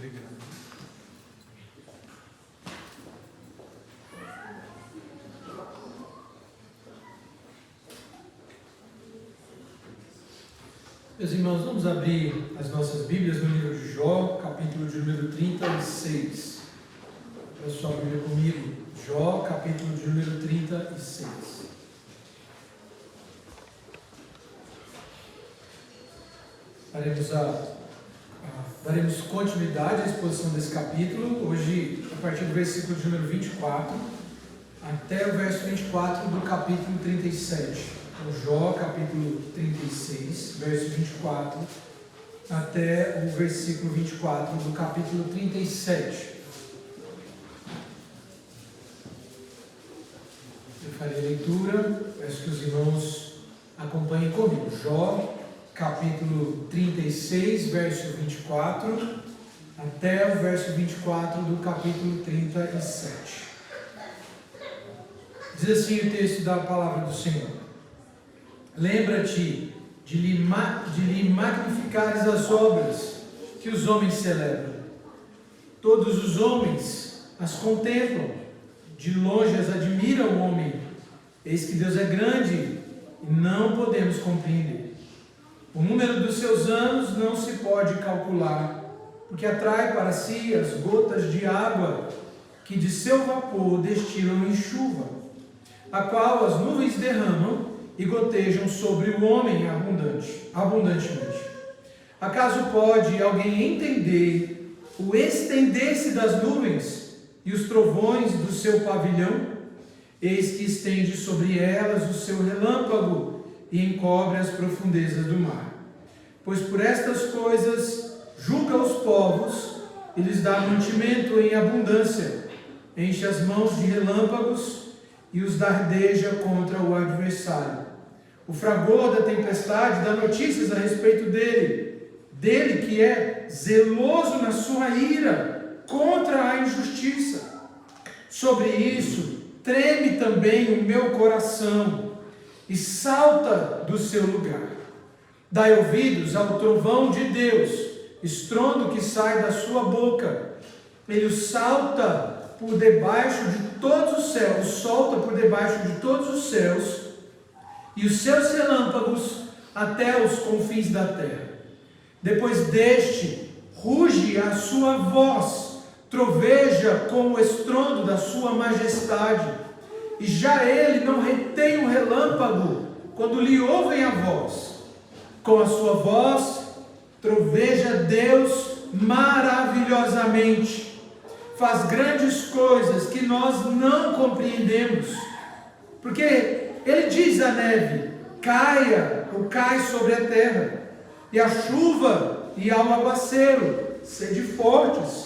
Obrigado. Meus irmãos, vamos abrir as nossas Bíblias no livro de Jó, capítulo de número 36. Peça sua Bíblia comigo. Jó, capítulo de número 36. Daremos continuidade à exposição desse capítulo, hoje a partir do versículo de número 24, até o verso 24 do capítulo 37. Então, Jó, capítulo 36, verso 24, até o versículo 24 do capítulo 37. Eu farei a leitura, peço que os irmãos acompanhem comigo. Jó, capítulo 36, verso 24, até o verso 24 do capítulo 37. Diz assim o texto da palavra do Senhor: Lembra-te de lhe magnificares as obras que os homens celebram. Todos os homens as contemplam, de longe as admira o homem. Eis que Deus é grande e não podemos compreender. O número dos seus anos não se pode calcular, porque atrai para si as gotas de água que de seu vapor destilam em chuva, a qual as nuvens derramam e gotejam sobre o homem abundantemente. Acaso pode alguém entender o estender-se das nuvens e os trovões do seu pavilhão? Eis que estende sobre elas o seu relâmpago e encobre as profundezas do mar. Pois por estas coisas julga os povos e lhes dá mantimento em abundância, enche as mãos de relâmpagos e os dardeja contra o adversário. O fragor da tempestade dá notícias a respeito dele que é zeloso na sua ira contra a injustiça. Sobre isso treme também o meu coração e salta do seu lugar. Dai ouvidos ao trovão de Deus, estrondo que sai da sua boca. Ele salta por debaixo de todos os céus, solta por debaixo de todos os céus, e os seus relâmpagos até os confins da terra. Depois deste, ruge a sua voz, troveja com o estrondo da sua majestade, e já ele não retém o relâmpago quando lhe ouvem a voz. Com a sua voz, troveja Deus maravilhosamente, faz grandes coisas que nós não compreendemos, porque ele diz à neve: caia ou cai sobre a terra, e a chuva e ao aguaceiro, sede fortes.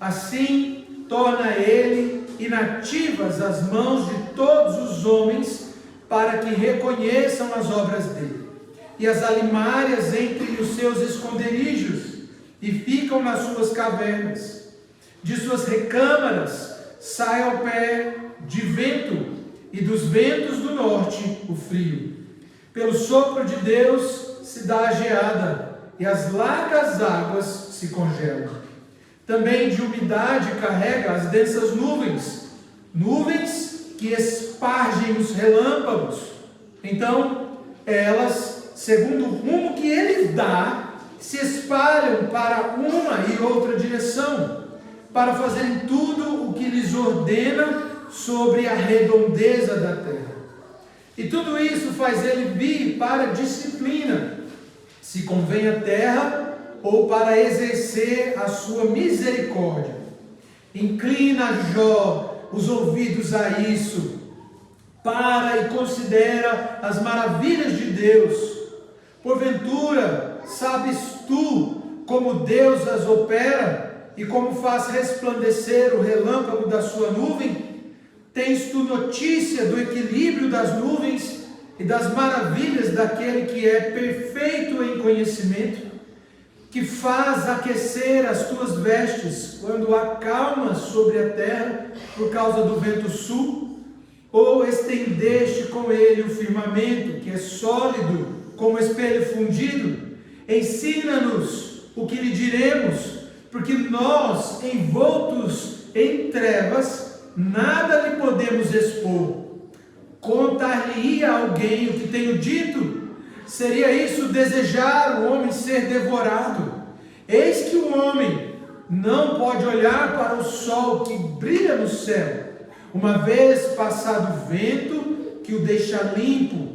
Assim torna ele inativas as mãos de todos os homens, para que reconheçam as obras dele. E as alimárias entrem nos seus esconderijos, e ficam nas suas cavernas. De suas recâmaras sai ao pé de vento, e dos ventos do norte o frio. Pelo sopro de Deus se dá a geada, e as largas águas se congelam. Também de umidade carrega as densas nuvens, nuvens que espargem os relâmpagos. Então elas, segundo o rumo que ele dá, se espalham para uma e outra direção, para fazerem tudo o que lhes ordena sobre a redondeza da terra. E tudo isso faz ele vir para a disciplina, se convém a terra, ou para exercer a sua misericórdia. Inclina, Jó, os ouvidos a isso, para e considera as maravilhas de Deus. Porventura, sabes tu como Deus as opera, e como faz resplandecer o relâmpago da sua nuvem? Tens tu notícia do equilíbrio das nuvens e das maravilhas daquele que é perfeito em conhecimento, que faz aquecer as tuas vestes quando acalmas sobre a terra por causa do vento sul? Ou estendeste com ele o firmamento, que é sólido como espelho fundido? Ensina-nos o que lhe diremos, porque nós, envoltos em trevas, nada lhe podemos expor. Contar-lhe-ia a alguém o que tenho dito? Seria isso desejar o homem ser devorado? Eis que o homem não pode olhar para o sol que brilha no céu, uma vez passado o vento que o deixa limpo.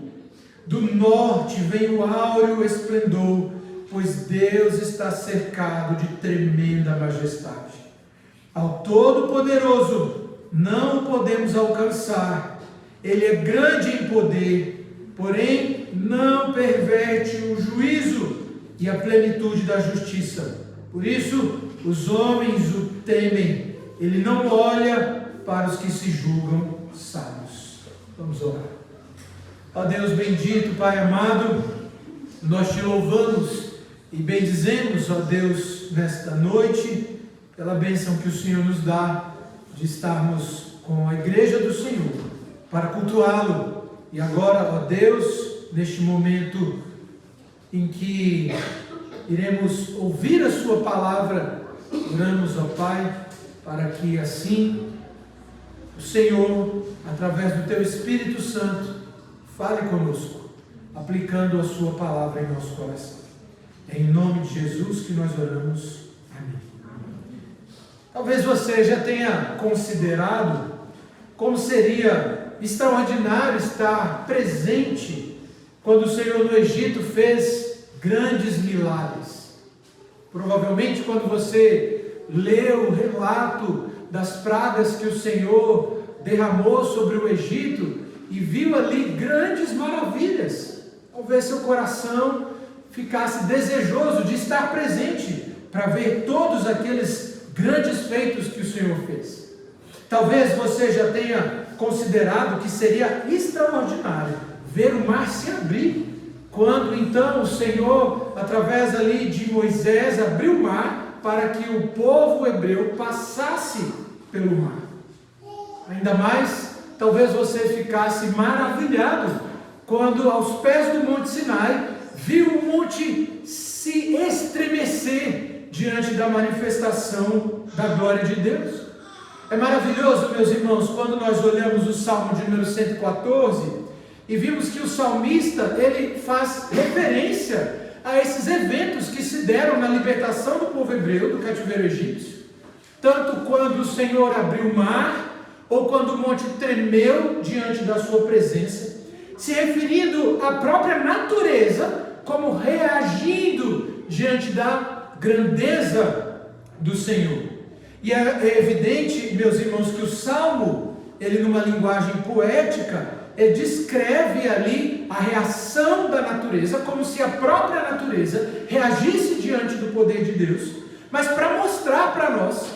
Do norte vem o áureo esplendor, pois Deus está cercado de tremenda majestade. Ao Todo-Poderoso não o podemos alcançar. Ele é grande em poder, porém não perverte o juízo e a plenitude da justiça. Por isso, os homens o temem. Ele não olha para os que se julgam sábios. Vamos orar. Ó Deus bendito, Pai amado, nós te louvamos e bendizemos, ó Deus, nesta noite, pela bênção que o Senhor nos dá de estarmos com a igreja do Senhor para cultuá-lo. E agora, ó Deus, neste momento em que iremos ouvir a sua palavra, oramos, ó Pai, para que assim o Senhor, através do teu Espírito Santo, fale conosco, aplicando a sua palavra em nosso coração. É em nome de Jesus que nós oramos. Amém. Talvez você já tenha considerado como seria extraordinário estar presente quando o Senhor no Egito fez grandes milagres. Provavelmente quando você leu o relato das pragas que o Senhor derramou sobre o Egito e viu ali grandes maravilhas, talvez seu coração ficasse desejoso de estar presente para ver todos aqueles grandes feitos que o Senhor fez. Talvez você já tenha considerado que seria extraordinário ver o mar se abrir, quando então o Senhor, através ali de Moisés, abriu o mar para que o povo hebreu passasse pelo mar. Ainda mais, talvez você ficasse maravilhado quando aos pés do Monte Sinai viu o monte se estremecer diante da manifestação da glória de Deus. É maravilhoso, meus irmãos, quando nós olhamos o Salmo de número 114 e vimos que o salmista, ele faz referência a esses eventos que se deram na libertação do povo hebreu do cativeiro egípcio. Tanto quando o Senhor abriu o mar, ou quando o monte tremeu diante da sua presença, se referindo à própria natureza, como reagindo diante da grandeza do Senhor. E é evidente, meus irmãos, que o Salmo, ele numa linguagem poética, ele descreve ali a reação da natureza, como se a própria natureza reagisse diante do poder de Deus, mas para mostrar para nós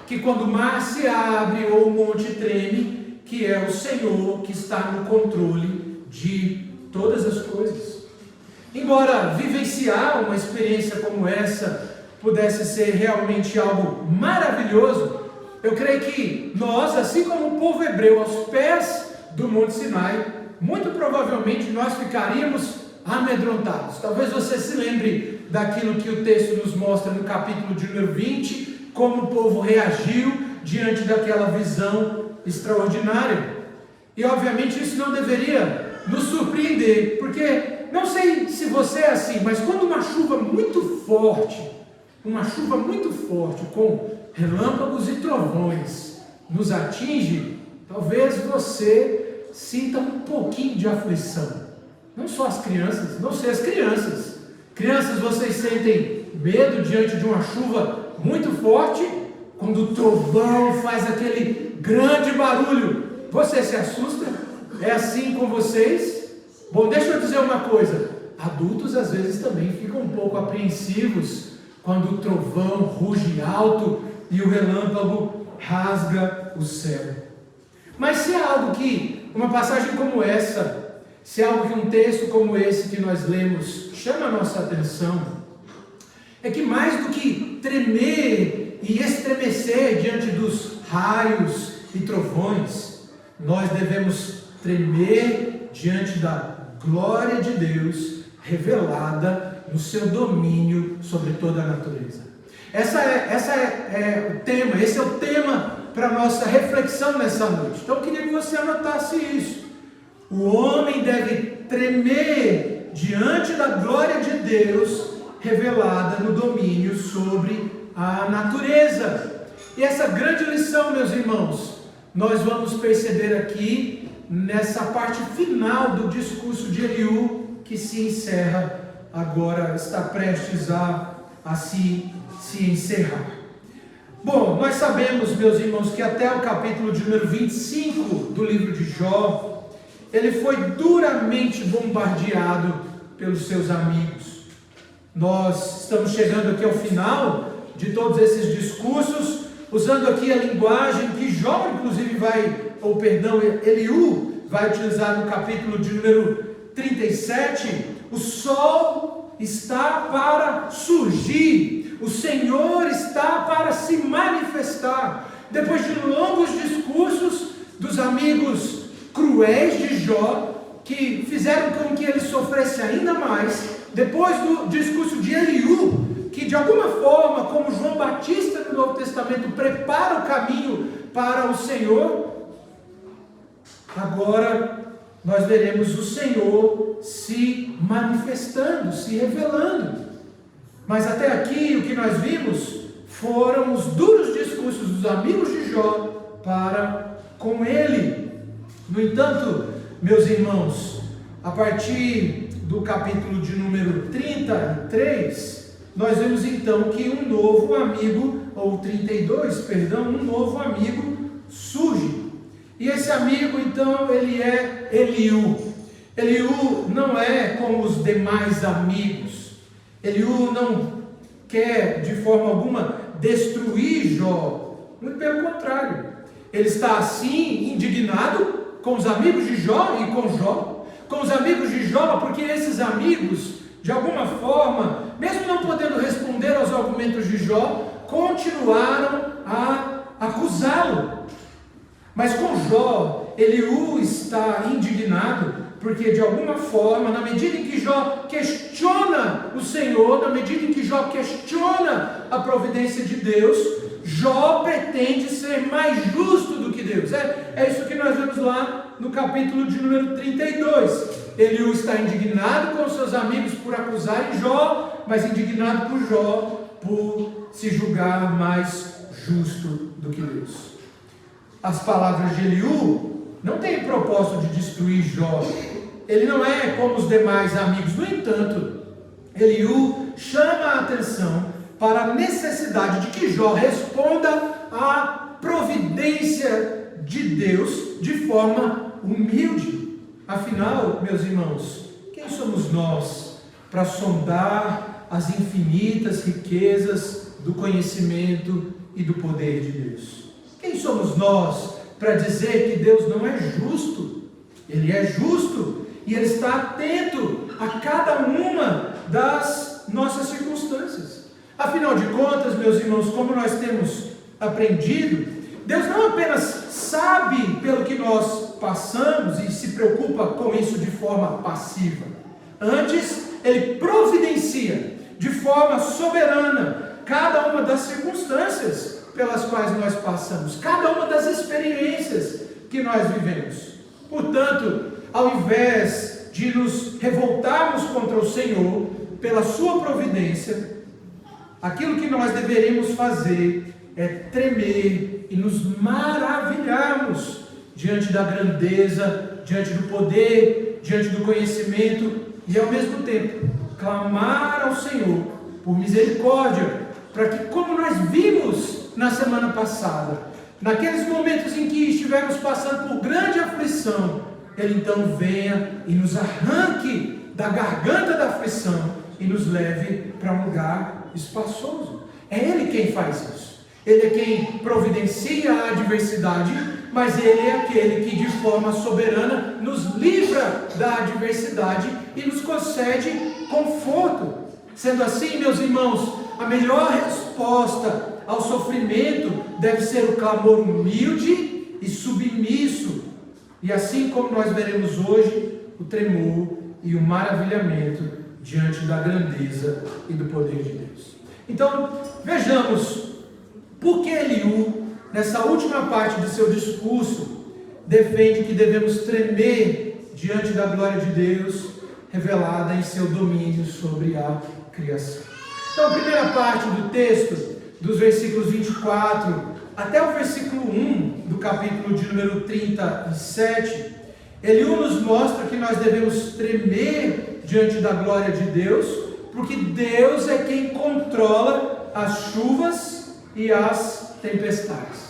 que quando o mar se abre ou o monte treme, que é o Senhor que está no controle de todas as coisas. Embora vivenciar uma experiência como essa pudesse ser realmente algo maravilhoso, eu creio que nós, assim como o povo hebreu aos pés do Monte Sinai, muito provavelmente nós ficaríamos amedrontados. Talvez você se lembre daquilo que o texto nos mostra no capítulo de número 20, como o povo reagiu diante daquela visão extraordinária. E obviamente isso não deveria nos surpreender, porque não sei se você é assim, mas quando uma chuva muito forte com relâmpagos e trovões nos atinge, talvez você sinta um pouquinho de aflição. Não só as crianças, não sei as crianças. Crianças, vocês sentem medo diante de uma chuva muito forte? Quando o trovão faz aquele grande barulho, você se assusta? É assim com vocês? Bom, deixa eu dizer uma coisa. Adultos às vezes também ficam um pouco apreensivos quando o trovão ruge alto e o relâmpago rasga o céu. Mas se é algo que, uma passagem como essa, se é algo que um texto como esse que nós lemos chama a nossa atenção, é que mais do que tremer e estremecer diante dos raios e trovões, nós devemos tremer diante da glória de Deus revelada no seu domínio sobre toda a natureza. Esse é o tema para a nossa reflexão nessa noite. Então eu queria que você anotasse isso. O homem deve tremer diante da glória de Deus revelada no domínio sobre a natureza. E essa grande lição, meus irmãos, nós vamos perceber aqui nessa parte final do discurso de Eliú, que se encerra agora, está prestes a se encerrar. Bom, nós sabemos, meus irmãos, que até o capítulo de número 25 do livro de Jó, ele foi duramente bombardeado pelos seus amigos. Nós estamos chegando aqui ao final de todos esses discursos, usando aqui a linguagem que Jó, inclusive, Eliú vai utilizar no capítulo de número 37. O sol está para surgir, o Senhor está para se manifestar. Depois de longos discursos dos amigos cruéis de Jó, que fizeram com que ele sofresse ainda mais, depois do discurso de Eliú, que de alguma forma, como João Batista no Novo Testamento, prepara o caminho para o Senhor, agora nós veremos o Senhor se manifestando, se revelando. Mas até aqui o que nós vimos foram os duros discursos dos amigos de Jó para com ele. No entanto, meus irmãos, a partir do capítulo de número 33, nós vemos então que um novo amigo, ou 32, perdão, um novo amigo surge. E esse amigo, então, ele é Eliú. Eliú não é como os demais amigos. Eliú não quer, de forma alguma, destruir Jó. Muito pelo contrário. Ele está, assim, indignado com os amigos de Jó e com Jó. Com os amigos de Jó, porque esses amigos, de alguma forma, mesmo não podendo responder aos argumentos de Jó, continuaram a acusá-lo. Mas com Jó, Eliú está indignado, porque de alguma forma, na medida em que Jó questiona o Senhor, na medida em que Jó questiona a providência de Deus, Jó pretende ser mais justo do que Deus. É isso que nós vemos lá no capítulo de número 32. Eliú está indignado com seus amigos por acusarem Jó, mas indignado por Jó por se julgar mais justo do que Deus. As palavras de Eliú não têm o propósito de destruir Jó. Ele não é como os demais amigos. No entanto, Eliú chama a atenção para a necessidade de que Jó responda à providência de Deus de forma humilde. Afinal, meus irmãos, quem somos nós para sondar as infinitas riquezas do conhecimento e do poder de Deus? Quem somos nós para dizer que Deus não é justo? Ele é justo e Ele está atento a cada uma das nossas circunstâncias. Afinal de contas, meus irmãos, como nós temos aprendido, Deus não apenas sabe pelo que nós passamos e se preocupa com isso de forma passiva. Antes, Ele providencia de forma soberana cada uma das circunstâncias pelas quais nós passamos, cada uma das experiências que nós vivemos. Portanto, ao invés de nos revoltarmos contra o Senhor pela sua providência, aquilo que nós deveríamos fazer é tremer e nos maravilharmos diante da grandeza, diante do poder, diante do conhecimento e ao mesmo tempo clamar ao Senhor por misericórdia, para que, como nós vimos na semana passada, naqueles momentos em que estivermos passando por grande aflição, Ele então venha e nos arranque da garganta da aflição e nos leve para um lugar espaçoso. É Ele quem faz isso. Ele é quem providencia a adversidade, mas Ele é aquele que de forma soberana nos livra da adversidade e nos concede conforto. Sendo assim, meus irmãos, a melhor resposta ao sofrimento deve ser o clamor humilde e submisso. E assim como nós veremos hoje, o tremor e o maravilhamento diante da grandeza e do poder de Deus. Então, vejamos por que Eliú, nessa última parte de seu discurso, defende que devemos tremer diante da glória de Deus, revelada em seu domínio sobre a criação. Então, a primeira parte do texto, dos versículos 24 até o versículo 1 do capítulo de número 37, Eliú nos mostra que nós devemos tremer diante da glória de Deus, porque Deus é quem controla as chuvas e as tempestades.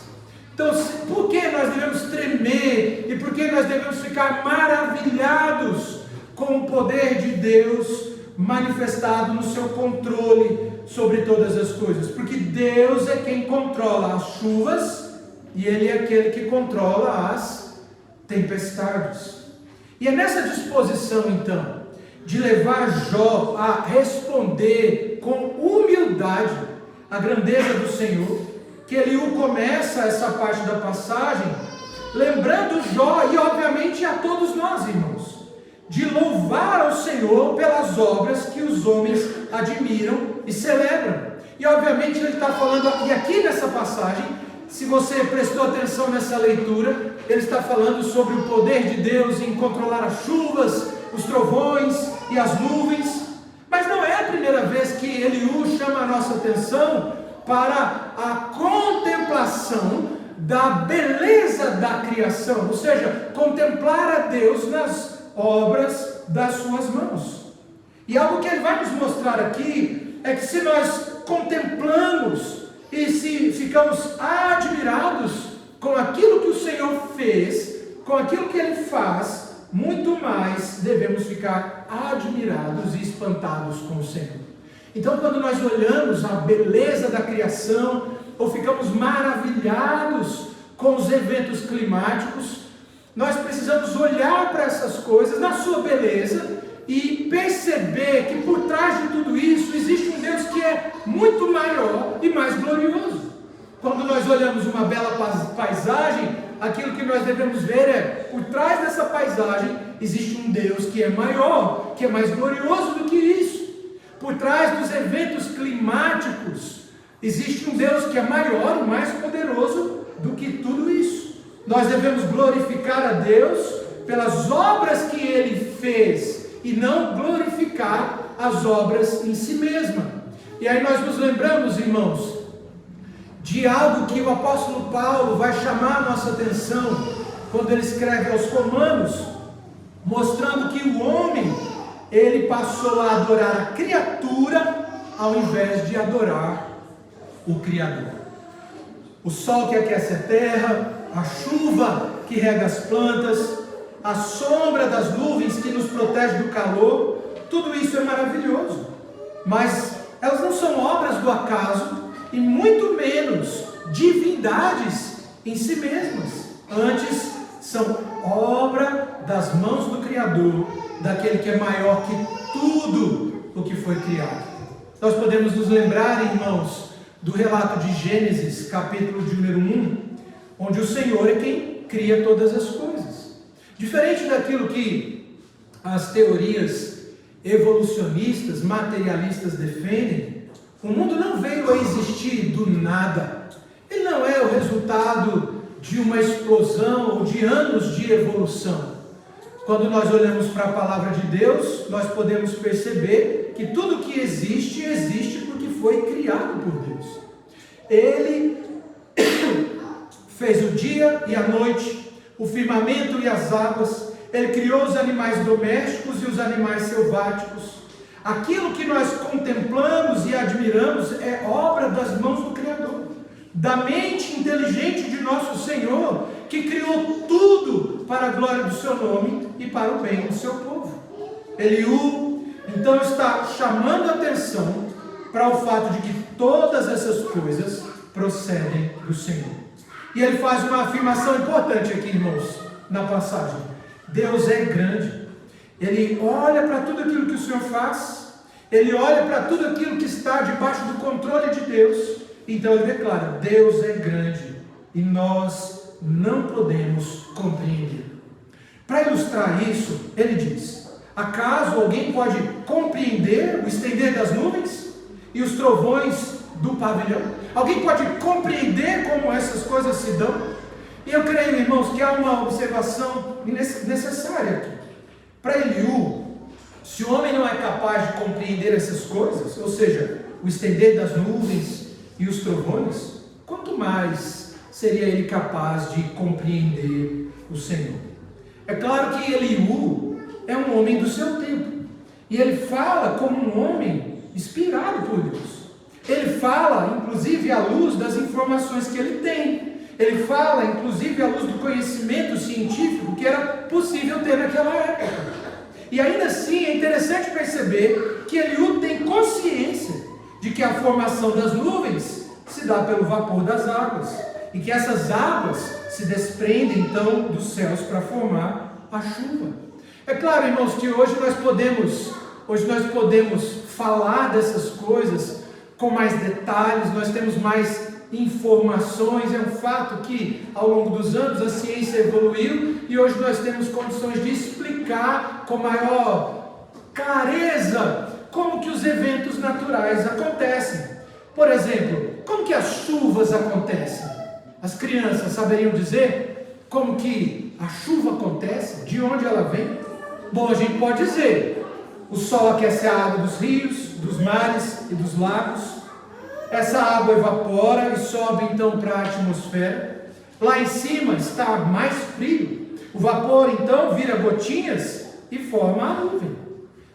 Então, por que nós devemos tremer e por que nós devemos ficar maravilhados com o poder de Deus manifestado no seu controle sobre todas as coisas? Porque Deus é quem controla as chuvas e Ele é aquele que controla as tempestades. E é nessa disposição, então, de levar Jó a responder com humildade à grandeza do Senhor, que Eliú começa essa parte da passagem, lembrando Jó e obviamente a todos nós, irmãos, de louvar ao Senhor pelas obras que os homens admiram e celebram. E obviamente ele está falando, e aqui nessa passagem, se você prestou atenção nessa leitura, ele está falando sobre o poder de Deus em controlar as chuvas, os trovões e as nuvens. Mas não é a primeira vez que Eliú chama a nossa atenção para a contemplação da beleza da criação, ou seja, contemplar a Deus nas obras das suas mãos. E algo que ele vai nos mostrar aqui é que se nós contemplamos e se ficamos admirados com aquilo que o Senhor fez, com aquilo que Ele faz, muito mais devemos ficar admirados e espantados com o Senhor. Então, quando nós olhamos a beleza da criação, ou ficamos maravilhados com os eventos climáticos, nós precisamos olhar para essas coisas na sua beleza e perceber que por trás de tudo isso existe um Deus que é muito maior e mais glorioso. Quando nós olhamos uma bela paisagem, aquilo que nós devemos ver é, por trás dessa paisagem existe um Deus que é maior, que é mais glorioso do que isso. Por trás dos eventos climáticos existe um Deus que é maior e mais poderoso do que tudo isso. Nós devemos glorificar a Deus pelas obras que Ele fez e não glorificar as obras em si mesma. E aí nós nos lembramos, irmãos, de algo que o apóstolo Paulo vai chamar a nossa atenção quando ele escreve aos Romanos, mostrando que o homem, ele passou a adorar a criatura ao invés de adorar o Criador. O sol que aquece a terra, a chuva que rega as plantas, a sombra das nuvens que nos protege do calor, tudo isso é maravilhoso, mas elas não são obras do acaso e muito menos divindades em si mesmas. Antes são obra das mãos do Criador, daquele que é maior que tudo o que foi criado. Nós podemos nos lembrar, irmãos, do relato de Gênesis, capítulo de número 1, onde o Senhor é quem cria todas as coisas. Diferente daquilo que as teorias evolucionistas, materialistas defendem, o mundo não veio a existir do nada. Ele não é o resultado de uma explosão ou de anos de evolução. Quando nós olhamos para a palavra de Deus, nós podemos perceber que tudo que existe, existe porque foi criado por Deus. Ele fez o dia e a noite, o firmamento e as águas, Ele criou os animais domésticos e os animais selváticos. Aquilo que nós contemplamos e admiramos é obra das mãos do Criador, da mente inteligente de nosso Senhor, que criou tudo para a glória do seu nome e para o bem do seu povo. Eliú, então, está chamando a atenção para o fato de que todas essas coisas procedem do Senhor. E ele faz uma afirmação importante aqui, irmãos, na passagem. Deus é grande. Ele olha para tudo aquilo que o Senhor faz, ele olha para tudo aquilo que está debaixo do controle de Deus. Então ele declara: Deus é grande e nós não podemos compreender. Para ilustrar isso, ele diz: acaso alguém pode compreender o estender das nuvens? e os trovões do pavilhão? Alguém pode compreender como essas coisas se dão? E eu creio, irmãos, que há uma observação necessária aqui. Para Eliú, se o homem não é capaz de compreender essas coisas, ou seja, o estender das nuvens e os trovões, quanto mais seria ele capaz de compreender o Senhor? É claro que Eliú é um homem do seu tempo, e ele fala como um homem inspirado por Deus. Ele fala, inclusive, à luz das informações que ele tem. Ele fala, inclusive, à luz do conhecimento científico que era possível ter naquela época. E ainda assim é interessante perceber que Eliú tem consciência de que a formação das nuvens se dá pelo vapor das águas, e que essas águas se desprendem então dos céus para formar a chuva. É claro, irmãos, que hoje nós podemos falar dessas coisas com mais detalhes, nós temos mais informações. É um fato que ao longo dos anos a ciência evoluiu e hoje nós temos condições de explicar com maior clareza como que os eventos naturais acontecem. Por exemplo, como que as chuvas acontecem? As crianças saberiam dizer como que a chuva acontece? De onde ela vem? Bom, a gente pode dizer: o sol aquece a água dos rios, dos mares e dos lagos. Essa água evapora e sobe então para a atmosfera. Lá em cima está mais frio. O vapor então vira gotinhas e forma a nuvem.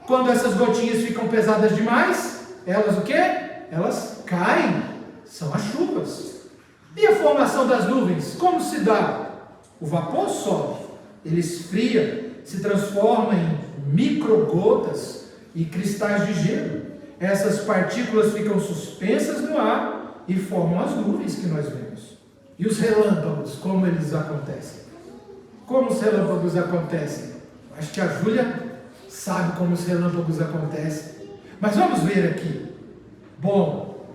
Quando essas gotinhas ficam pesadas demais, elas o quê? Elas caem. São as chuvas. E a formação das nuvens, como se dá? O vapor sobe, ele esfria, se transforma em microgotas e cristais de gelo. Essas partículas ficam suspensas no ar e formam as nuvens que nós vemos. E os relâmpagos, como eles acontecem? Como os relâmpagos acontecem? Acho que a Júlia sabe como os relâmpagos acontecem. Mas vamos ver aqui. Bom,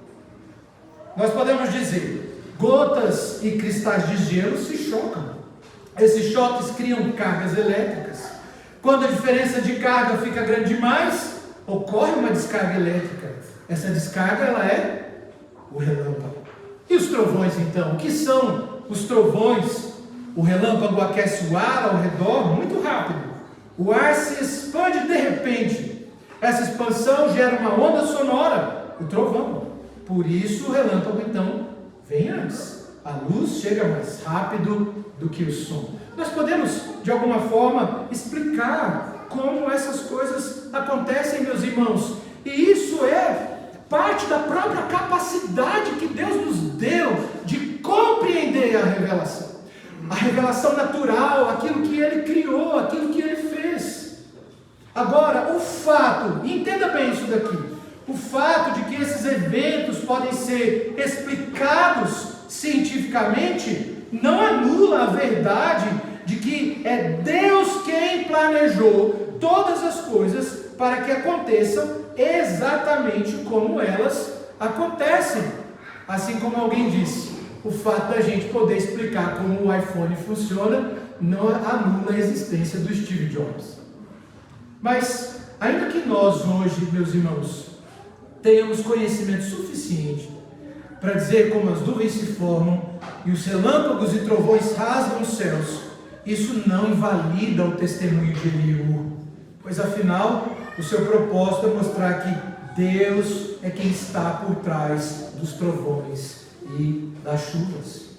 nós podemos dizer: gotas e cristais de gelo se chocam. Esses choques criam cargas elétricas. Quando a diferença de carga fica grande demais, ocorre uma descarga elétrica. Essa descarga, ela é o relâmpago. E os trovões, então? O que são os trovões? O relâmpago aquece o ar ao redor muito rápido. O ar se expande de repente. Essa expansão gera uma onda sonora, o trovão. Por isso o relâmpago, então, vem antes. A luz chega mais rápido do que o som. Nós podemos, de alguma forma, explicar como essas coisas acontecem, meus irmãos. E isso é parte da própria capacidade que Deus nos deu de compreender a revelação. A revelação natural, aquilo que Ele criou, aquilo que Ele fez. Agora, o fato, entenda bem isso daqui, o fato de que esses eventos podem ser explicados cientificamente, não anula a verdade de que é Deus quem planejou todas as coisas para que aconteçam exatamente como elas acontecem. Assim como alguém disse, o fato da gente poder explicar como o iPhone funciona não anula a existência do Steve Jobs. Mas, ainda que nós hoje, meus irmãos, tenhamos conhecimento suficiente para dizer como as nuvens se formam e os relâmpagos e trovões rasgam os céus, isso não invalida o testemunho de Eliú, pois afinal o seu propósito é mostrar que Deus é quem está por trás dos trovões e das chuvas.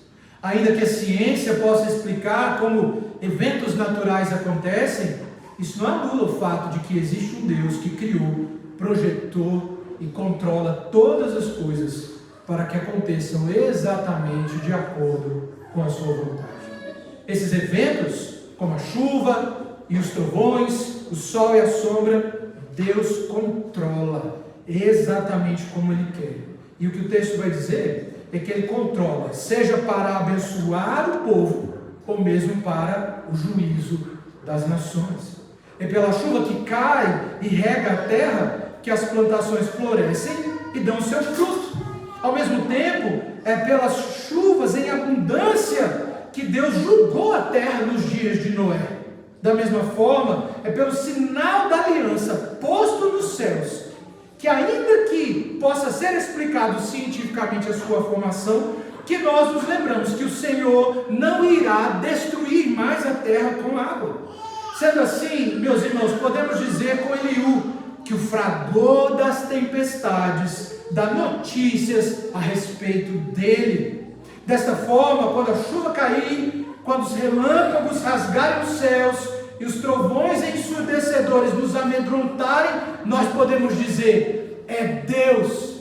Ainda que a ciência possa explicar como eventos naturais acontecem, isso não anula o fato de que existe um Deus que criou, projetou e controla todas as coisas para que aconteçam exatamente de acordo com a sua vontade. Esses eventos, como a chuva e os trovões, o sol e a sombra, Deus controla exatamente como Ele quer. E o que o texto vai dizer é que Ele controla, seja para abençoar o povo, ou mesmo para o juízo das nações. É pela chuva que cai e rega a terra que as plantações florescem e dão seu fruto. Ao mesmo tempo, é pelas chuvas em abundância que Deus julgou a terra nos dias de Noé. Da mesma forma, é pelo sinal da aliança posto nos céus, que ainda que que possa ser explicado cientificamente a sua formação, que nós nos lembramos que o Senhor não irá destruir mais a terra com água. Sendo assim, meus irmãos, podemos dizer com Eliú que o fragor das tempestades dá notícias a respeito dele. Desta forma, quando a chuva cair, quando os relâmpagos rasgarem os céus e os trovões ensurdecedores nos amedrontarem, nós podemos dizer: é Deus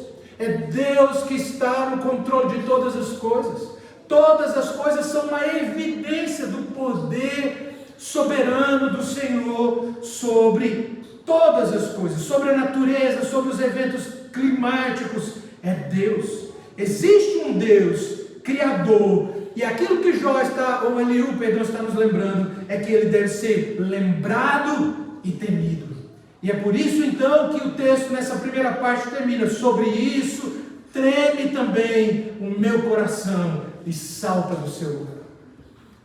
que está no controle de todas as coisas. Todas as coisas são uma evidência do poder soberano do Senhor sobre todas as coisas, sobre a natureza, sobre os eventos climáticos. É Deus. Existe um Deus criador, e aquilo que Eliú está nos lembrando é que ele deve ser lembrado e temido. E é por isso então que o texto nessa primeira parte termina: sobre isso treme também o meu coração e salta do seu lugar.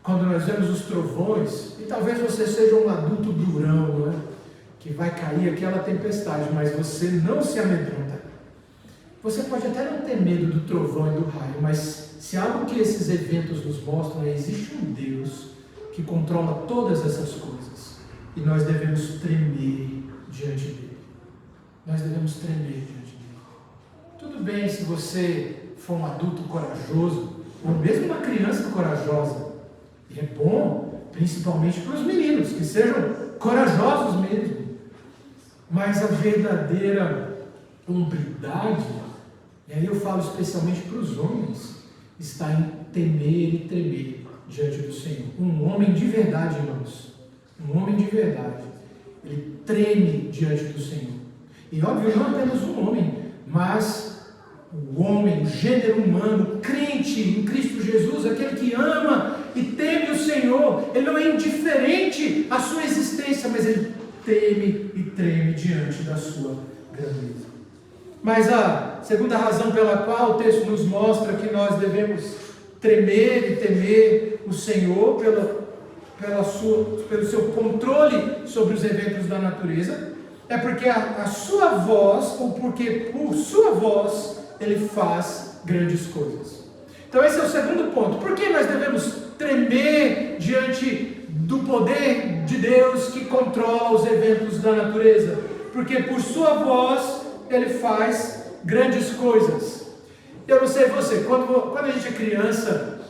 Quando nós vemos os trovões, e talvez você seja um adulto durão, não é? Que vai cair aquela tempestade, mas você não se amedronta. Você pode até não ter medo do trovão e do raio, mas se algo que esses eventos nos mostram é: existe um Deus que controla todas essas coisas, e nós devemos tremer diante dele. Nós devemos tremer diante dele. Tudo bem se você for um adulto corajoso, ou mesmo uma criança corajosa. E é bom, principalmente para os meninos, que sejam corajosos mesmo. Mas a verdadeira hombridade, e aí eu falo especialmente para os homens, está em temer e tremer diante do Senhor. Um homem de verdade, irmãos, um homem de verdade, ele treme diante do Senhor. E óbvio, não apenas um homem, mas o homem, o gênero humano, crente em Cristo Jesus, aquele que ama e teme o Senhor, ele não é indiferente à sua existência, mas ele teme e treme diante da sua grandeza. Mas a segunda razão pela qual o texto nos mostra que nós devemos tremer e temer o Senhor pelo seu controle sobre os eventos da natureza, é porque a sua voz, ou porque por sua voz ele faz grandes coisas. Então esse é o segundo ponto. Por que nós devemos tremer diante do poder de Deus que controla os eventos da natureza? Porque por sua voz ele faz grandes coisas. Eu não sei você, quando a gente é criança,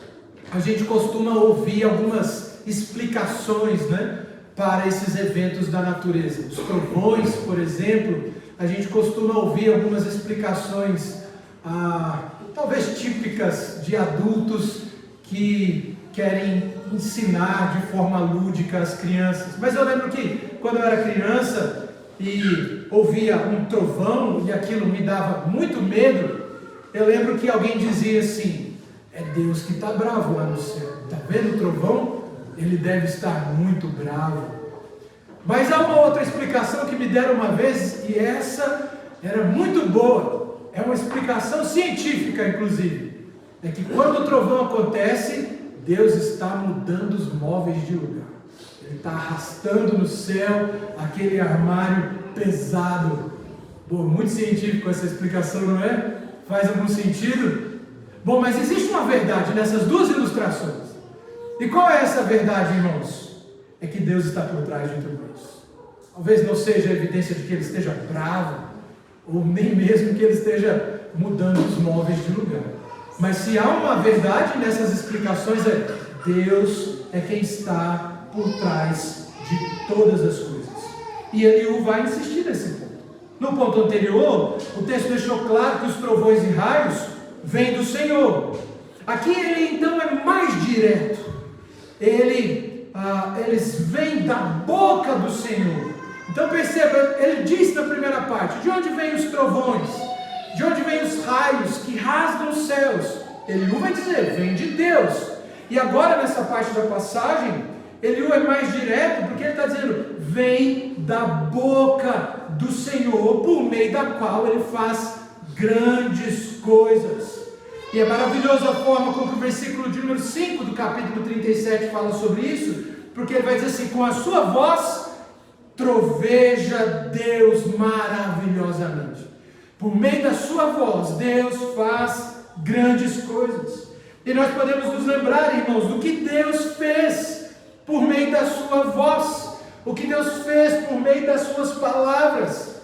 a gente costuma ouvir algumas explicações, para esses eventos da natureza. Os trovões, por exemplo, a gente costuma ouvir algumas explicações, talvez típicas de adultos que querem ensinar de forma lúdica as crianças. Mas eu lembro que quando eu era criança e ouvia um trovão e aquilo me dava muito medo, eu lembro que alguém dizia assim: é Deus que está bravo lá no céu. Está vendo o trovão? Ele deve estar muito bravo. Mas há uma outra explicação que me deram uma vez, e essa era muito boa. É uma explicação científica, inclusive. É que quando o trovão acontece, Deus está mudando os móveis de lugar. Ele está arrastando no céu aquele armário pesado. Bom, muito científico essa explicação, não é? Faz algum sentido? Bom, mas existe uma verdade nessas duas ilustrações. E qual é essa verdade, irmãos? É que Deus está por trás de tudo isso. Talvez não seja a evidência de que Ele esteja bravo, ou nem mesmo que Ele esteja mudando os móveis de lugar. Mas se há uma verdade nessas explicações, é Deus é quem está por trás de todas as coisas. E Eliú vai insistir nesse ponto. No ponto anterior, o texto deixou claro que os trovões e raios vêm do Senhor. Aqui ele então é mais direto. Eles vêm da boca do Senhor. Então perceba, ele diz na primeira parte: de onde vêm os trovões? De onde vêm os raios que rasgam os céus? Eliú vai dizer: vem de Deus. E agora nessa parte da passagem, Eliú é mais direto, porque ele está dizendo: vem da boca do Senhor, por meio da qual ele faz grandes coisas. E é maravilhosa a forma como o versículo de número 5 do capítulo 37 fala sobre isso, porque ele vai dizer assim: com a sua voz troveja Deus maravilhosamente. Por meio da sua voz, Deus faz grandes coisas. E nós podemos nos lembrar, irmãos, do que Deus fez por meio da sua voz, o que Deus fez por meio das suas palavras.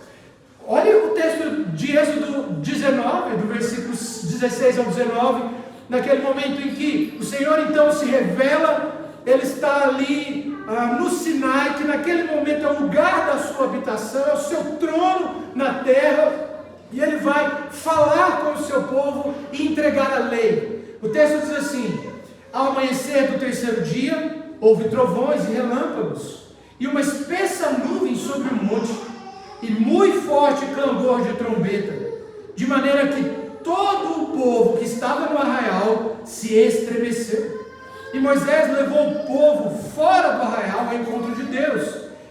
Olha o texto de Êxodo 19, do versículos 16 ao 19, naquele momento em que o Senhor então se revela, Ele está ali no Sinai, que naquele momento é o lugar da sua habitação, é o seu trono na terra, e Ele vai falar com o seu povo e entregar a lei. O texto diz assim: ao amanhecer do terceiro dia, houve trovões e relâmpagos, e uma espessa nuvem sobre o monte, e muito forte clangor de trombeta, de maneira que todo o povo que estava no arraial se estremeceu. E Moisés levou o povo fora do arraial ao encontro de Deus,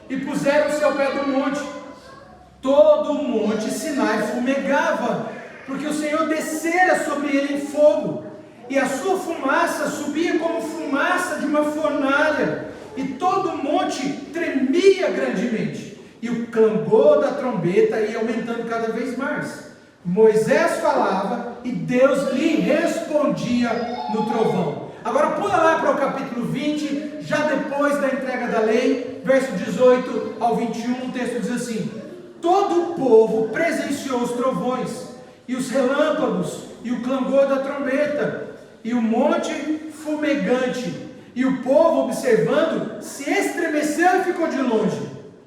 e puseram-se ao pé do monte. Todo o monte Sinai fumegava, porque o Senhor descera sobre ele em fogo, e a sua fumaça subia como fumaça de uma fornalha, e todo o monte tremia grandemente, e o clangor da trombeta ia aumentando cada vez mais. Moisés falava e Deus lhe respondia no trovão. Agora pula lá para o capítulo 20, já depois da entrega da lei, verso 18 ao 21, o texto diz assim: todo o povo presenciou os trovões, e os relâmpagos, e o clangor da trombeta, e o monte fumegante, e o povo observando se estremeceu e ficou de longe.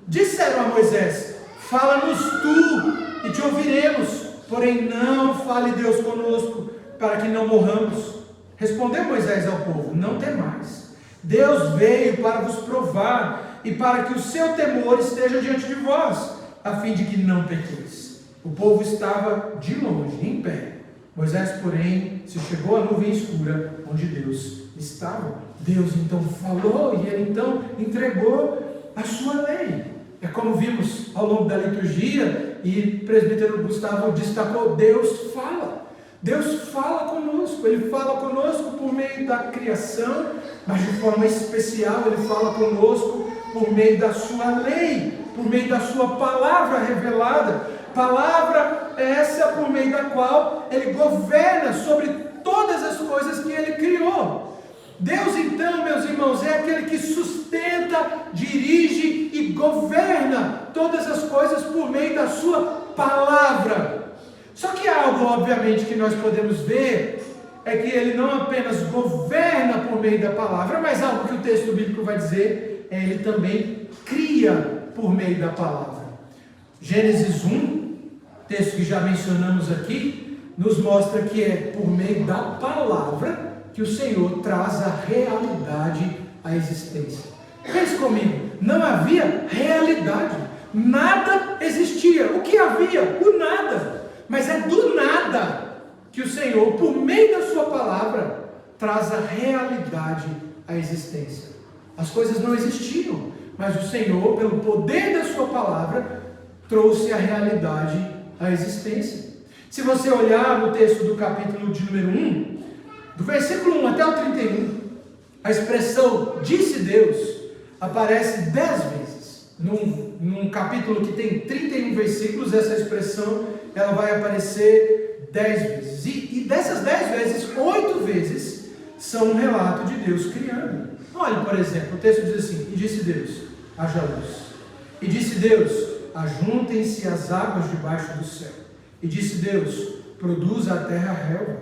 Disseram a Moisés: fala-nos tu, e te ouviremos, porém não fale Deus conosco, para que não morramos. Respondeu Moisés ao povo: não temais, Deus veio para vos provar, e para que o seu temor esteja diante de vós, a fim de que não pequeis. O povo estava de longe, em pé. Moisés, porém, se chegou à nuvem escura, onde Deus estava. Deus então falou, e ele então entregou a sua lei. É como vimos ao longo da liturgia, e o presbítero Gustavo destacou: Deus fala. Deus fala conosco, Ele fala conosco por meio da criação, mas de forma especial Ele fala conosco por meio da sua lei, por meio da sua palavra revelada. Palavra essa por meio da qual Ele governa sobre todas as coisas que Ele criou. Deus então, meus irmãos, é aquele que sustenta, dirige e governa todas as coisas por meio da sua palavra. Só que algo, obviamente, que nós podemos ver é que Ele não apenas governa por meio da palavra, mas algo que o texto bíblico vai dizer é Ele também cria por meio da palavra. Gênesis 1, texto que já mencionamos aqui, nos mostra que é por meio da palavra que o Senhor traz a realidade à existência. Pense comigo, não havia realidade, nada existia. O que havia? O nada. Mas é do nada que o Senhor, por meio da sua palavra, traz a realidade à existência. As coisas não existiam, mas o Senhor, pelo poder da sua palavra, trouxe a realidade à existência. Se você olhar no texto do capítulo de número 1, do versículo 1 até o 31, a expressão disse Deus aparece 10 vezes. Num capítulo que tem 31 versículos, essa expressão ela vai aparecer 10 vezes. E dessas 10 vezes, 8 vezes são um relato de Deus criando. Olha, por exemplo, o texto diz assim: e disse Deus, haja luz. E disse Deus, ajuntem-se as águas debaixo do céu. E disse Deus, produza a terra relva.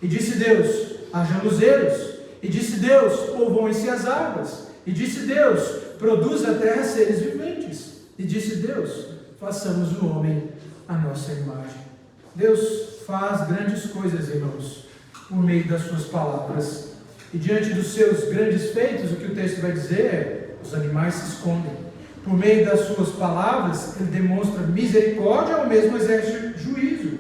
E disse Deus, haja luzeiros. E disse Deus, povoem-se as águas. E disse Deus, produza a terra seres viventes. E disse Deus, façamos o homem a nossa imagem. Deus faz grandes coisas, irmãos, por meio das suas palavras. E diante dos seus grandes feitos, o que o texto vai dizer é: os animais se escondem. Por meio das suas palavras, Ele demonstra misericórdia ou mesmo exerce juízo.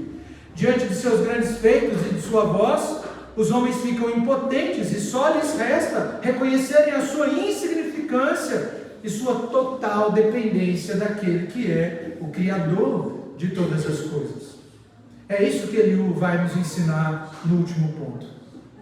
Diante de seus grandes feitos e de sua voz, os homens ficam impotentes e só lhes resta reconhecerem a sua insignificância e sua total dependência daquele que é o Criador de todas as coisas. É isso que Eliú vai nos ensinar no último ponto.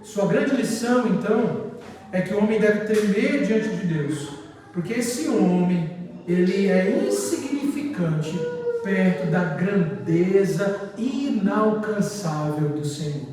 Sua grande lição, então, é que o homem deve tremer diante de Deus, porque esse homem, ele é insignificante perto da grandeza inalcançável do Senhor.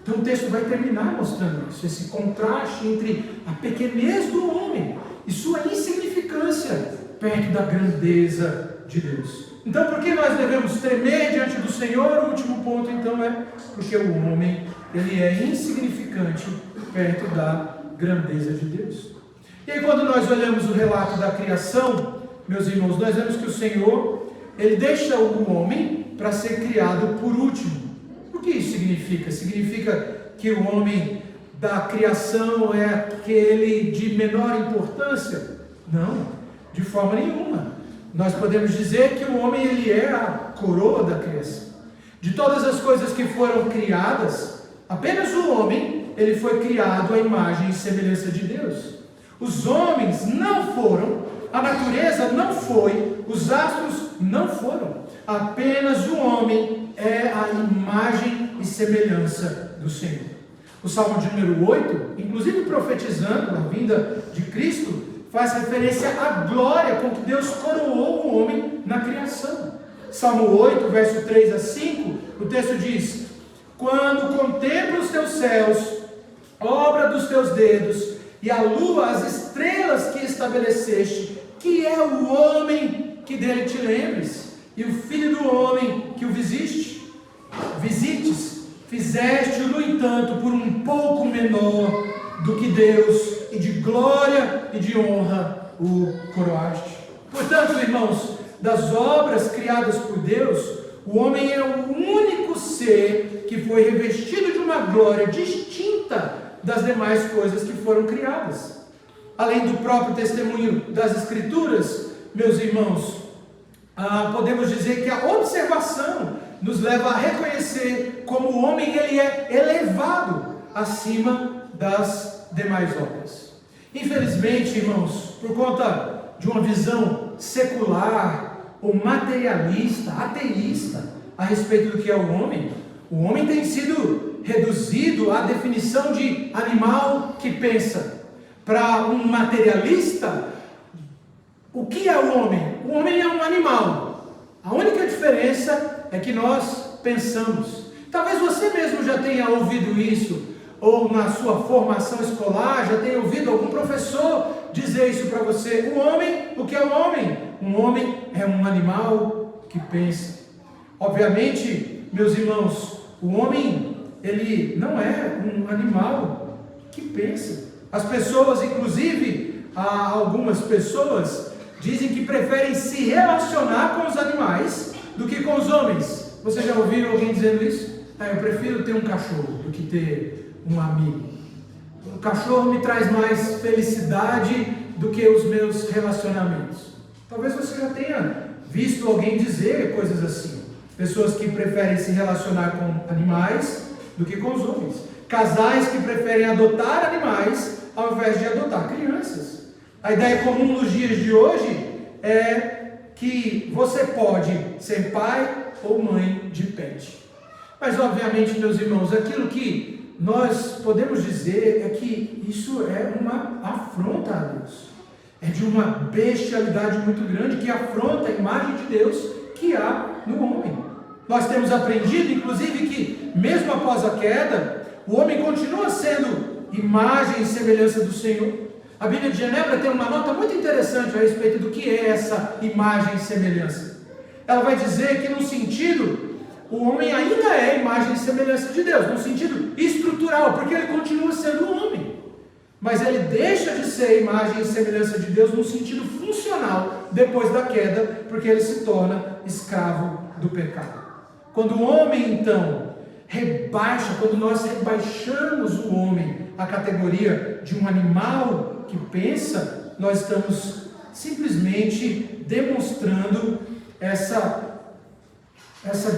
Então o texto vai terminar mostrando isso, esse contraste entre a pequenez do homem e sua insignificância perto da grandeza de Deus. Então, por que nós devemos tremer diante do Senhor? O último ponto, então, é porque o homem, ele é insignificante perto da grandeza de Deus. E aí, quando nós olhamos o relato da criação, meus irmãos, nós vemos que o Senhor, ele deixa o homem para ser criado por último. O que isso significa? Significa que o homem da criação é aquele de menor importância? Não, de forma nenhuma. Nós podemos dizer que o homem, ele é a coroa da criação. De todas as coisas que foram criadas, apenas o homem, ele foi criado à imagem e semelhança de Deus. Os homens não foram, a natureza não foi, os astros não foram. Apenas o homem é a imagem e semelhança do Senhor. O Salmo de número 8, inclusive profetizando a vinda de Cristo, faz referência à glória com que Deus coroou o homem na criação. Salmo 8, verso 3 a 5, o texto diz: quando contemplo os teus céus, obra dos teus dedos, e a lua, as estrelas que estabeleceste, que é o homem que dele te lembres, e o filho do homem que o visites, fizeste-o, no entanto, por um pouco menor do que Deus, e de glória e de honra o coroaste. Portanto, irmãos, das obras criadas por Deus, o homem é o único ser que foi revestido de uma glória distinta das demais coisas que foram criadas. Além do próprio testemunho das Escrituras, meus irmãos, podemos dizer que a observação nos leva a reconhecer como o homem, ele é elevado acima das demais obras. Infelizmente, irmãos, por conta de uma visão secular ou materialista, ateísta a respeito do que é o homem tem sido reduzido à definição de animal que pensa. Para um materialista, o que é o homem? O homem é um animal. A única diferença é que nós pensamos. Talvez você mesmo já tenha ouvido isso, ou na sua formação escolar, já tenha ouvido algum professor dizer isso para você. O que é o homem? Um homem é um animal que pensa. Obviamente, meus irmãos, o homem, ele não é um animal que pensa. As pessoas, inclusive, algumas pessoas, dizem que preferem se relacionar com os animais do que com os homens. Você já ouviu alguém dizendo isso? Eu prefiro ter um cachorro do que ter um amigo. O cachorro me traz mais felicidade do que os meus relacionamentos. Talvez você já tenha visto alguém dizer coisas assim. Pessoas que preferem se relacionar com animais do que com os homens. Casais que preferem adotar animais ao invés de adotar crianças. A ideia comum nos dias de hoje é que você pode ser pai ou mãe de pet. Mas obviamente, meus irmãos, aquilo que nós podemos dizer é que isso é uma afronta a Deus. É de uma bestialidade muito grande que afronta a imagem de Deus que há no homem. Nós temos aprendido, inclusive, que mesmo após a queda, o homem continua sendo imagem e semelhança do Senhor. A Bíblia de Genebra tem uma nota muito interessante a respeito do que é essa imagem e semelhança. Ela vai dizer que, no sentido, o homem ainda é imagem e semelhança de Deus, no sentido estrutural, porque ele continua sendo um homem. Mas ele deixa de ser imagem e semelhança de Deus no sentido funcional depois da queda, porque ele se torna escravo do pecado. Quando o homem, então, quando nós rebaixamos o homem à categoria de um animal que pensa, nós estamos simplesmente demonstrando essa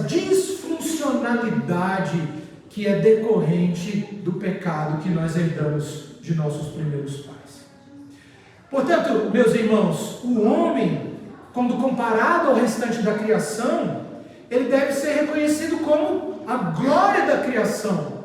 disfuncionalidade que é decorrente do pecado que nós herdamos de nossos primeiros pais. Portanto, meus irmãos, o homem, quando comparado ao restante da criação, ele deve ser reconhecido como a glória da criação.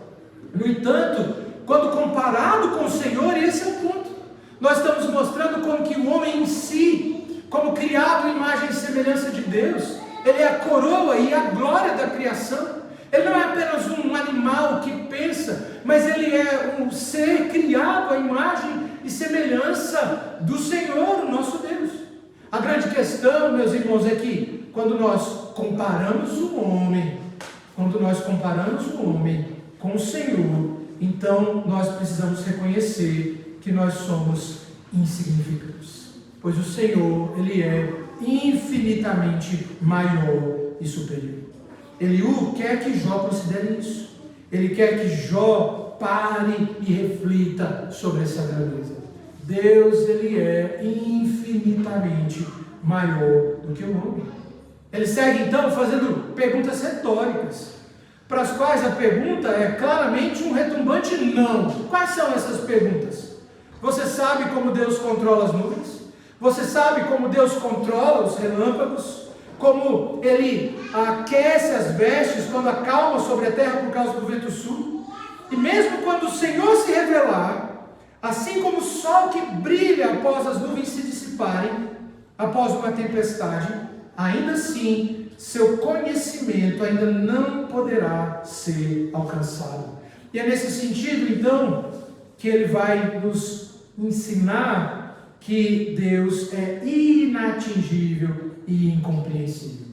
No entanto, quando comparado com o Senhor, esse é o ponto. Nós estamos mostrando como que o homem em si, como criado em imagem e semelhança de Deus, Ele é a coroa e a glória da criação. Ele não é apenas um animal que pensa, mas ele é um ser criado à imagem e semelhança do Senhor, o nosso Deus. A grande questão, meus irmãos, é que quando nós comparamos o homem com o Senhor, então nós precisamos reconhecer que nós somos insignificantes, pois o Senhor, Ele é infinitamente maior e superior. Eliú quer que Jó considere isso. Ele quer que Jó pare e reflita sobre essa grandeza. Deus, Ele é infinitamente maior do que o homem. Ele segue então fazendo perguntas retóricas, para as quais a pergunta é claramente um retumbante não. Quais são essas perguntas? Você sabe como Deus controla as nuvens? Você sabe como Deus controla os relâmpagos? Como Ele aquece as vestes quando acalma sobre a terra por causa do vento sul? E mesmo quando o Senhor se revelar, assim como o sol que brilha após as nuvens se dissiparem, após uma tempestade, ainda assim, seu conhecimento ainda não poderá ser alcançado. E é nesse sentido, então, que ele vai nos ensinar que Deus é inatingível e incompreensível.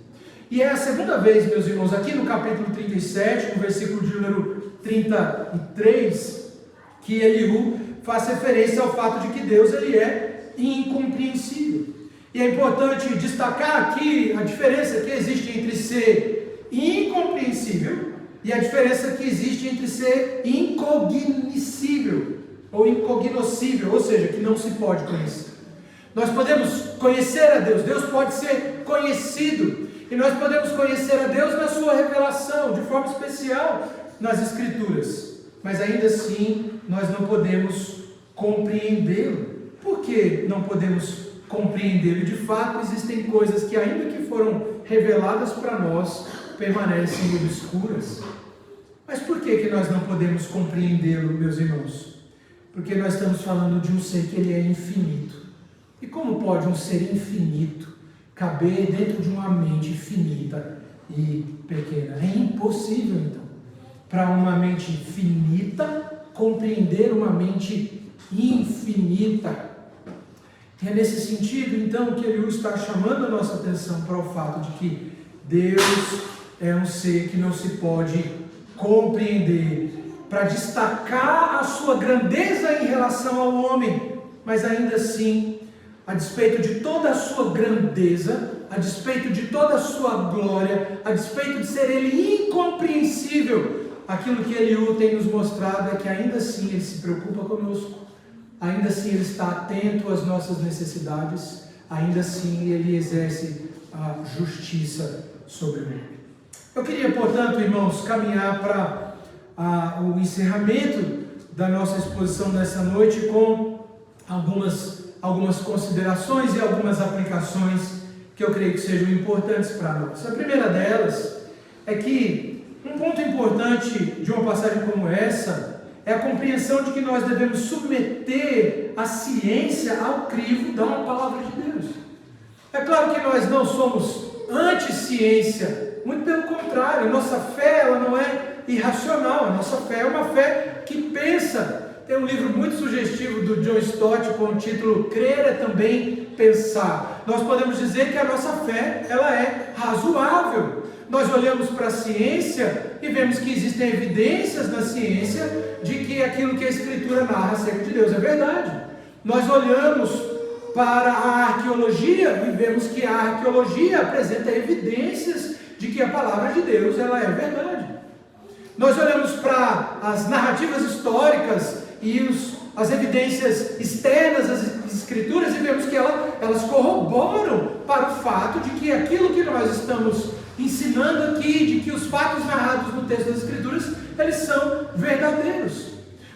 E é a segunda vez, meus irmãos, aqui no capítulo 37, no versículo de número 33, que Eliú faz referência ao fato de que Deus, ele é incompreensível. E é importante destacar aqui a diferença que existe entre ser incompreensível e a diferença que existe entre ser incognoscível ou incognoscível, ou seja, que não se pode conhecer. Nós podemos conhecer a Deus, Deus pode ser conhecido, e nós podemos conhecer a Deus na sua revelação, de forma especial nas Escrituras, mas ainda assim nós não podemos compreendê-lo. Por que não podemos compreendê-lo? De fato, existem coisas que, ainda que foram reveladas para nós, permanecem obscuras. Mas por que nós não podemos compreendê-lo, meus irmãos? Porque nós estamos falando de um ser que ele é infinito. E como pode um ser infinito caber dentro de uma mente finita e pequena? É impossível, então, para uma mente finita compreender uma mente infinita. É nesse sentido, então, que ele está chamando a nossa atenção para o fato de que Deus é um ser que não se pode compreender, para destacar a sua grandeza em relação ao homem, mas ainda assim, a despeito de toda a sua grandeza, a despeito de toda a sua glória, a despeito de ser ele incompreensível, aquilo que Eliú tem nos mostrado é que ainda assim ele se preocupa conosco, ainda assim ele está atento às nossas necessidades, ainda assim ele exerce a justiça sobre o homem. Eu queria, portanto, irmãos, caminhar para o encerramento da nossa exposição nessa noite com algumas considerações e algumas aplicações que eu creio que sejam importantes para nós. A primeira delas é que um ponto importante de uma passagem como essa é a compreensão de que nós devemos submeter a ciência ao crivo da palavra de Deus. É claro que nós não somos anti-ciência, muito pelo contrário, a nossa fé ela não é irracional, a nossa fé é uma fé que pensa. Tem um livro muito sugestivo do John Stott com o título Crer é também pensar. Nós podemos dizer que a nossa fé ela é razoável. Nós olhamos para a ciência e vemos que existem evidências na ciência de que aquilo que a Escritura narra acerca de Deus é verdade. Nós olhamos para a arqueologia e vemos que a arqueologia apresenta evidências de que a palavra de Deus ela é verdade. Nós olhamos para as narrativas históricas e as evidências externas das Escrituras e vemos que elas corroboram para o fato de que aquilo que nós estamos ensinando aqui, de que os fatos narrados no texto das Escrituras, eles são verdadeiros.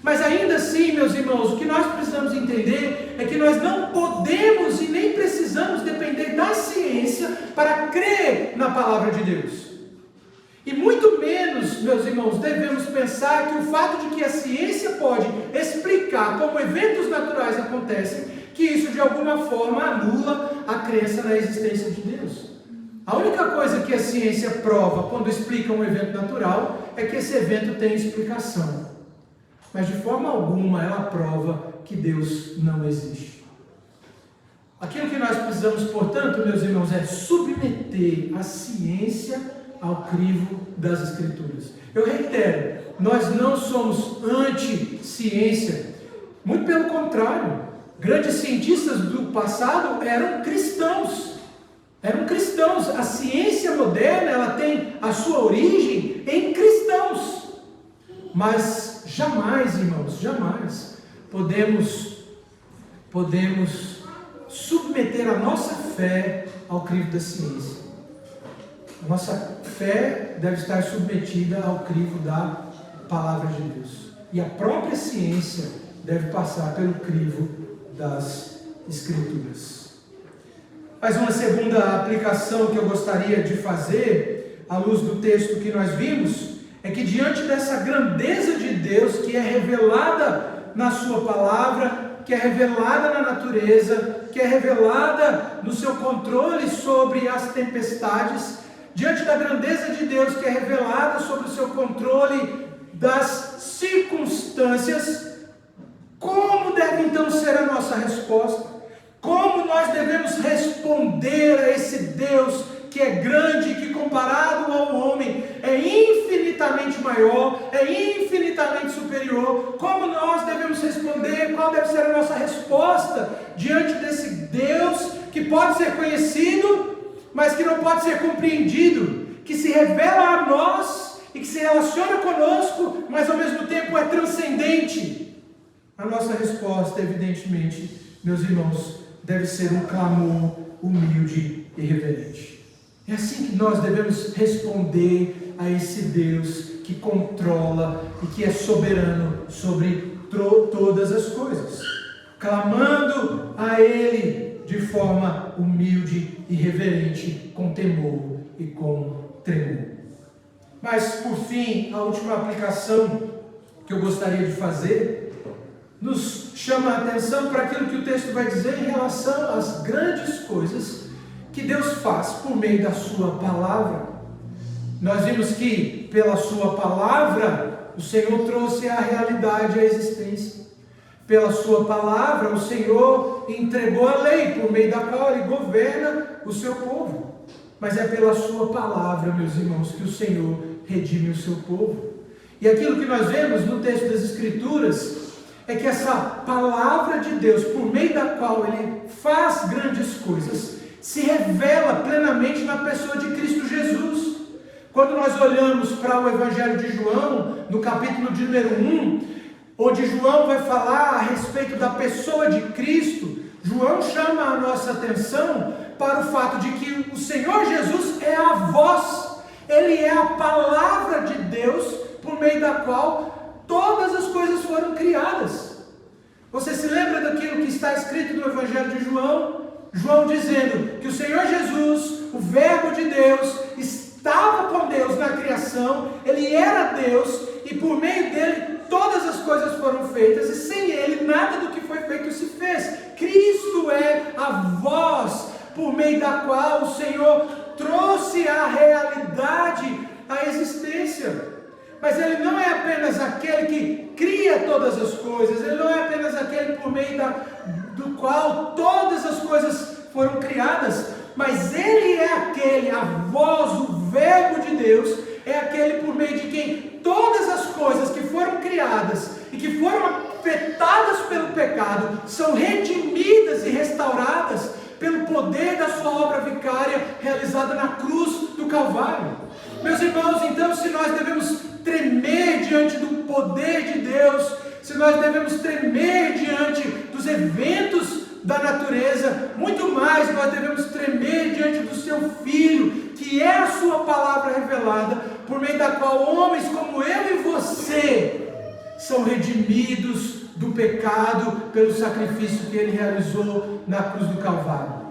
Mas ainda assim, meus irmãos, o que nós precisamos entender é que nós não podemos e nem precisamos depender da ciência para crer na palavra de Deus. E muito menos, meus irmãos, devemos pensar que o fato de que a ciência pode explicar como eventos naturais acontecem, que isso de alguma forma anula a crença na existência de Deus. A única coisa que a ciência prova quando explica um evento natural é que esse evento tem explicação. Mas de forma alguma ela prova que Deus não existe. Aquilo que nós precisamos, portanto, meus irmãos, é submeter a ciência ao crivo das Escrituras. Eu reitero, nós não somos anti-ciência. Muito pelo contrário, grandes cientistas do passado eram cristãos. A ciência moderna, ela tem a sua origem em cristãos. Mas jamais, irmãos, jamais podemos submeter a nossa fé ao crivo da ciência. A nossa fé deve estar submetida ao crivo da palavra de Deus. E a própria ciência deve passar pelo crivo das Escrituras. Mas uma segunda aplicação que eu gostaria de fazer, à luz do texto que nós vimos, é que diante dessa grandeza de Deus que é revelada na sua palavra, que é revelada na natureza, que é revelada no seu controle sobre as tempestades, diante da grandeza de Deus que é revelada sobre o seu controle das circunstâncias, como deve então ser a nossa resposta? Como nós devemos responder a esse Deus que é grande, que comparado ao homem é infinitamente maior, é infinitamente superior? Como nós devemos responder? Qual deve ser a nossa resposta diante desse Deus que pode ser conhecido, mas que não pode ser compreendido, que se revela a nós e que se relaciona conosco, mas ao mesmo tempo é transcendente? A nossa resposta, evidentemente, meus irmãos, deve ser um clamor humilde e reverente. É assim que nós devemos responder a esse Deus que controla e que é soberano sobre todas as coisas, clamando a Ele de forma humilde e reverente, com temor e com tremor. Mas, por fim, a última aplicação que eu gostaria de fazer nos chama a atenção para aquilo que o texto vai dizer em relação às grandes coisas que Deus faz por meio da sua palavra. Nós vimos que pela sua palavra o Senhor trouxe a realidade à existência. Pela sua palavra o Senhor entregou a lei por meio da qual Ele governa o seu povo. Mas é pela sua palavra, meus irmãos, que o Senhor redime o seu povo. E aquilo que nós vemos no texto das Escrituras é que essa palavra de Deus, por meio da qual Ele faz grandes coisas, se revela plenamente na pessoa de Cristo Jesus. Quando nós olhamos para o Evangelho de João, no capítulo de número 1, onde João vai falar a respeito da pessoa de Cristo, João chama a nossa atenção para o fato de que o Senhor Jesus é a voz, Ele é a palavra de Deus, por meio da qual todas as coisas foram criadas. Você se lembra daquilo que está escrito no Evangelho de João? João dizendo que o Senhor Jesus, o Verbo de Deus, estava com Deus na criação, Ele era Deus, e por meio dele todas as coisas foram feitas, e sem Ele nada do que foi feito se fez. Cristo é a voz por meio da qual o Senhor trouxe a realidade à existência. Mas Ele não é apenas aquele que cria todas as coisas, Ele não é apenas aquele por meio do qual todas as coisas foram criadas, mas Ele é aquele, a voz, o Verbo de Deus, é aquele por meio de quem todas as coisas que foram criadas e que foram afetadas pelo pecado são redimidas e restauradas pelo poder da sua obra vicária realizada na cruz do Calvário. Meus irmãos, então, se nós devemos tremer diante do poder de Deus, se nós devemos tremer diante dos eventos da natureza, muito mais nós devemos tremer diante do seu Filho, que é a sua palavra revelada, por meio da qual homens como eu e você são redimidos do pecado pelo sacrifício que Ele realizou na cruz do Calvário.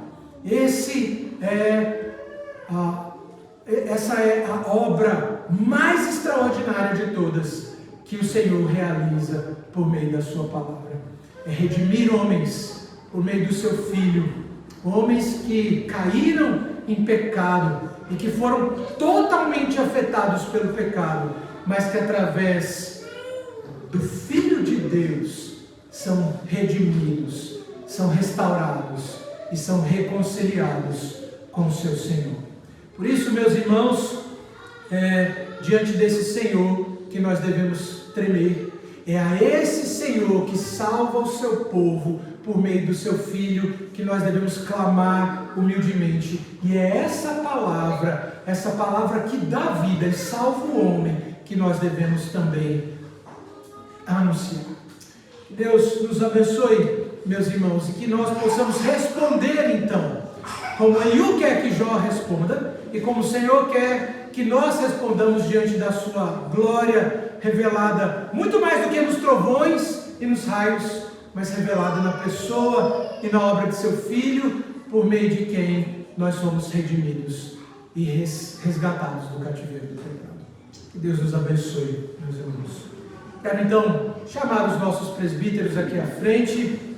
Essa é a obra mais extraordinária de todas que o Senhor realiza por meio da sua palavra. É redimir homens por meio do seu Filho, homens que caíram em pecado e que foram totalmente afetados pelo pecado, mas que através do Filho de Deus são redimidos, são restaurados e são reconciliados com o seu Senhor. Por isso, meus irmãos, diante desse Senhor que nós devemos tremer. É a esse Senhor que salva o seu povo por meio do seu Filho que nós devemos clamar humildemente. E é essa palavra que dá vida e salva o homem, que nós devemos também anunciar. Que Deus nos abençoe, meus irmãos, e que nós possamos responder então, como Eliú quer que Jó responda, e como o Senhor quer que nós respondamos diante da sua glória revelada, muito mais do que nos trovões e nos raios, mas revelada na pessoa e na obra de seu Filho, por meio de quem nós somos redimidos e resgatados do cativeiro do pecado. Que Deus nos abençoe, meus irmãos. Quero então chamar os nossos presbíteros aqui à frente.